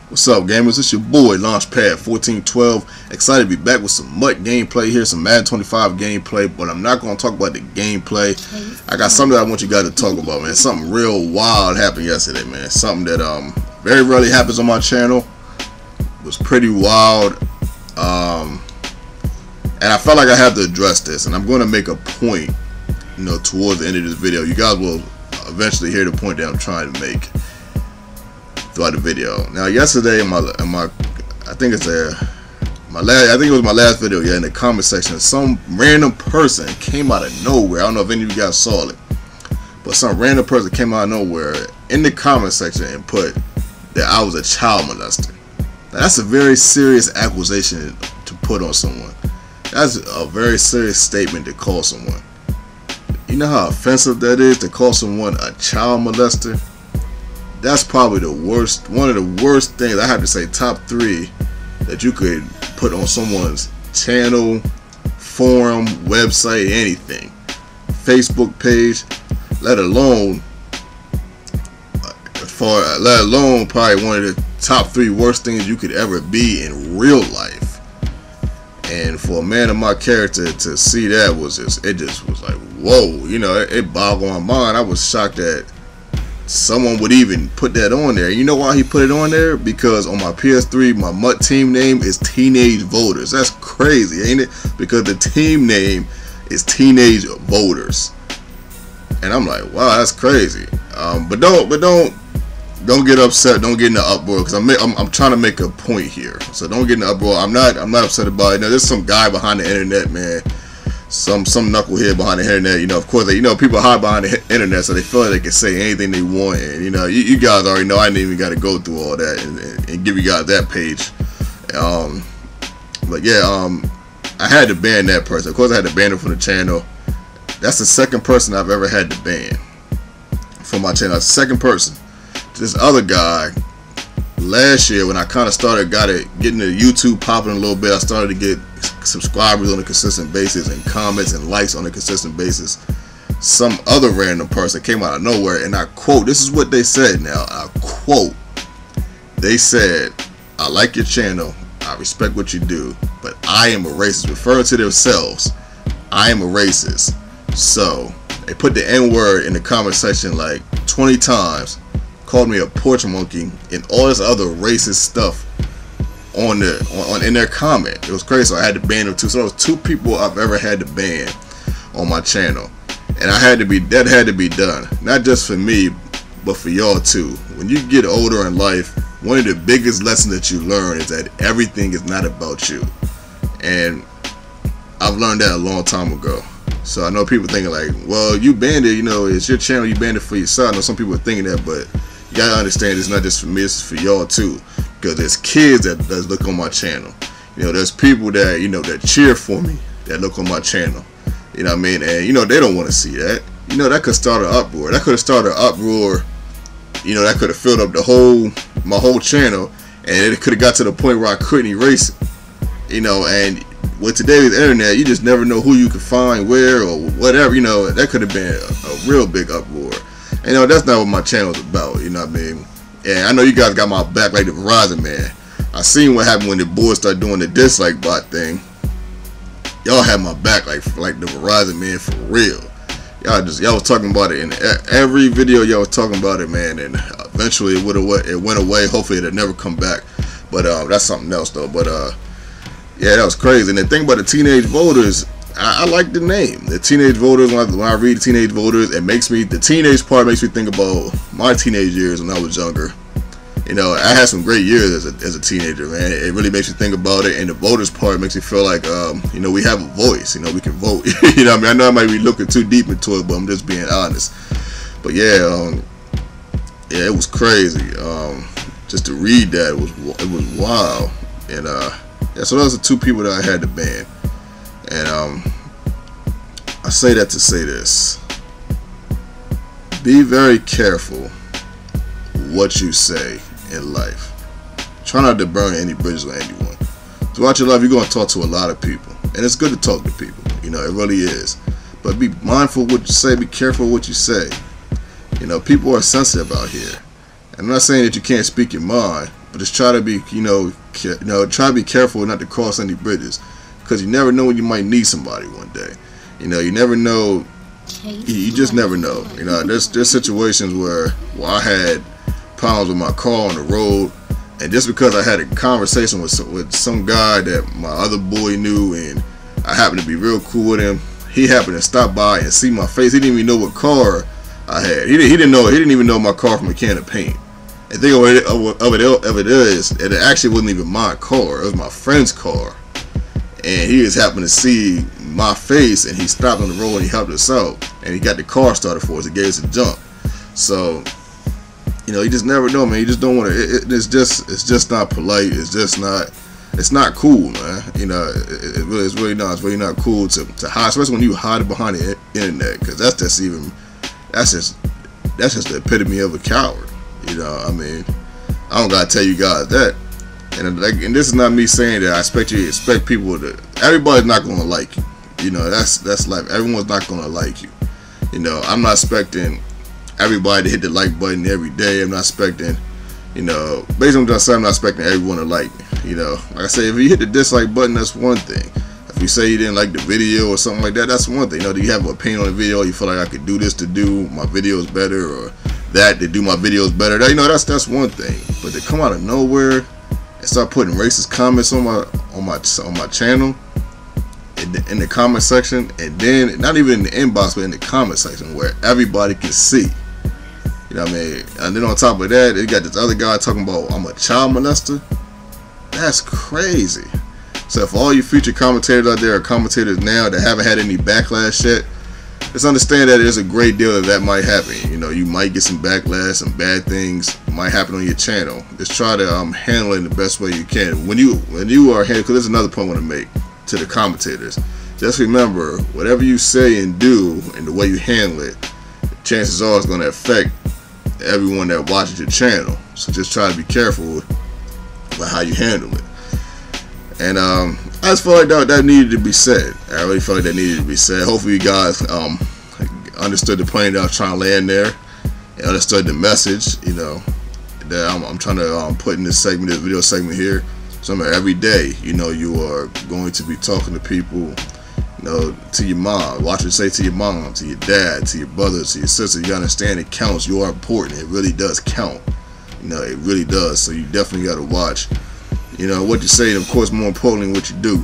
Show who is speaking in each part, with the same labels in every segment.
Speaker 1: What's up, gamers? It's your boy Launchpad 1412. Excited to be back with some MUT gameplay here, some Madden 25 gameplay. But I'm not going to talk about the gameplay. I got something that I want you guys to talk about, man. Something real wild happened yesterday, man. Something that very rarely happens on my channel. It was pretty wild, and I felt like I had to address this. And I'm going to make a point, towards the end of this video. You guys will eventually hear the point that I'm trying to make throughout the video. Now, yesterday in my I think it was my last video. Yeah, in the comment section, some random person came out of nowhere. I don't know if any of you guys saw it, but some random person came out of nowhere in the comment section and put that I was a child molester. Now, that's a very serious accusation to put on someone. That's a very serious statement to call someone. You know how offensive that is to call someone a child molester? That's probably the worst, one of the worst things, I have to say, top 3 that you could put on someone's channel, forum, website, anything, Facebook page, let alone probably one of the top 3 worst things you could ever be in real life. And for a man of my character to see that it just was like, whoa, it boggled my mind. I was shocked that someone would even put that on there. You know why he put it on there? Because on my PS3, my MUT team name is Teenage Voters. That's crazy, ain't it? Because the team name is Teenage Voters, and I'm like, wow, that's crazy. But don't get upset. Don't get in the uproar, because I'm trying to make a point here. So don't get in the uproar. I'm not upset about it. Now, there's some guy behind the internet, man. Some knucklehead behind the internet. Of course, people hide behind the internet, so they feel like they can say anything they want. And you guys already know I didn't even got to go through all that and give you guys that page. But yeah, I had to ban that person. Of course, I had to ban him from the channel. That's the second person I've ever had to ban from my channel. That's the second person. This other guy, last year when I kind of started getting the YouTube popping a little bit, I started to get subscribers on a consistent basis and comments and likes on a consistent basis. Some other random person came out of nowhere, and I quote, this is what they said. Now I quote, they said, "I like your channel, I respect what you do, but I am a racist," referring to themselves. I am a racist. So they put the N-word in the comment section like 20 times, called me a porch monkey, and all this other racist stuff in their comment. It was crazy, so I had to ban them too. So those 2 people I've ever had to ban on my channel, and that had to be done, not just for me, but for y'all too. When you get older in life, one of the biggest lessons that you learn is that everything is not about you, and I've learned that a long time ago. So I know people thinking like, well, you banned it, it's your channel, you banned it for yourself. I know some people are thinking that, but you gotta understand it's not just for me, it's for y'all too. Because there's kids that look on my channel. There's people that that cheer for me that look on my channel. You know what I mean? And they don't want to see that. That could start an uproar. That could have started an uproar. That could have filled up my whole channel, and it could have got to the point where I couldn't erase it. And with today's internet, you just never know who you can find where or whatever. That could have been a real big uproar. And that's not what my channel is about. You know what I mean? And I know you guys got my back like the Verizon man. I seen what happened when the boys started doing the dislike bot thing. Y'all had my back like the Verizon man for real. Y'all was talking about it in every video. Y'all was talking about it, man. And eventually it went away. Hopefully it'll never come back. But that's something else though. But yeah, that was crazy. And the thing about the Teenage Voters, I like the name. The Teenage Voters, when I read Teenage Voters, the teenage part makes me think about my teenage years when I was younger. I had some great years as a teenager, man. It really makes you think about it. And the voters part makes me feel like, we have a voice. We can vote. You know what I mean? I know I might be looking too deep into it, but I'm just being honest. But yeah, it was crazy. Just to read that, it was wild. And yeah, so those are 2 people that I had to ban. And I say that to say this: be very careful what you say in life. Try not to burn any bridges with anyone. Throughout your life, you're going to talk to a lot of people, and it's good to talk to people. It really is. But be mindful of what you say. Be careful of what you say. People are sensitive out here. I'm not saying that you can't speak your mind, but just try to be, try to be careful not to cross any bridges, because you never know when you might need somebody one day. You never know. You just never know. There's situations where I had problems with my car on the road, and just because I had a conversation with some guy that my other boy knew, and I happened to be real cool with him, he happened to stop by and see my face. He didn't even know what car I had. He didn't even know my car from a can of paint. And the thing of it is, it actually wasn't even my car. It was my friend's car. And he just happened to see my face, and he stopped on the road and he helped us out, and he got the car started for us. He gave us a jump. So, you just never know, man. You just don't want to. It's just not polite. It's not cool, man. It's really not. It's really not cool to hide, especially when you hide behind the internet, because that's just the epitome of a coward. I don't gotta tell you guys that. And this is not me saying that I expect people to. Everybody's not gonna like you. That's life. Everyone's not gonna like you. I'm not expecting everybody to hit the like button every day. I'm not expecting, based on what I'm saying, I'm not expecting everyone to like me. Like I say, if you hit the dislike button, that's one thing. If you say you didn't like the video or something like that, that's one thing. Do you have an opinion on the video? You feel like I could do this to do my videos better, or that to do my videos better? That's one thing. But to come out of nowhere and start putting racist comments on my channel in the comment section, and then not even in the inbox, but in the comment section where everybody can see. And then on top of that, they got this other guy talking about I'm a child molester. That's crazy. So for all you future commentators out there, or commentators now that haven't had any backlash yet, just understand that there's a great deal that might happen. You might get some backlash, some bad things might happen on your channel. Just try to handle it in the best way you can. When you are handling, because there's another point I want to make to the commentators. Just remember, whatever you say and do, and the way you handle it, chances are it's going to affect everyone that watches your channel. So just try to be careful about how you handle it. And I just felt like that needed to be said. I really felt like that needed to be said. Hopefully you guys understood the point that I was trying to land there, and understood the message, that I'm trying to put in this video segment here. So every day, you are going to be talking to people, to your mom. Watch what you say to your mom, to your dad, to your brother, to your sister. You gotta understand it counts. You are important. It really does count. It really does. So you definitely gotta watch, what you say, and of course, more importantly, what you do.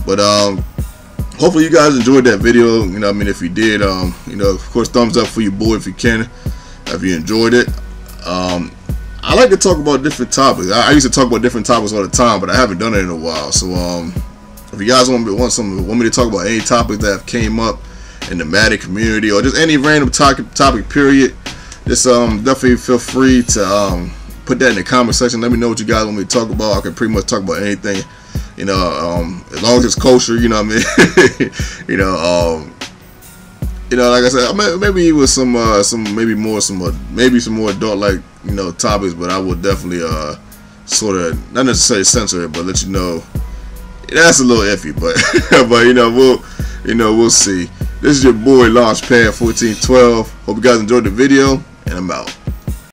Speaker 1: But hopefully you guys enjoyed that video. If you did, of course, thumbs up for your boy if you can. If you enjoyed it. I like to talk about different topics. I used to talk about different topics all the time, but I haven't done it in a while. So if you guys want me to talk about any topics that have came up in the Madden community, or just any random topic period, just definitely feel free to put that in the comment section. Let me know what you guys want me to talk about. I can pretty much talk about anything, as long as it's kosher. Like I said, maybe with some more adult topics, but I would definitely sort of not necessarily censor it, but let you know that's a little iffy. But we'll see. This is your boy Launchpad 1412. Hope you guys enjoyed the video, and I'm out.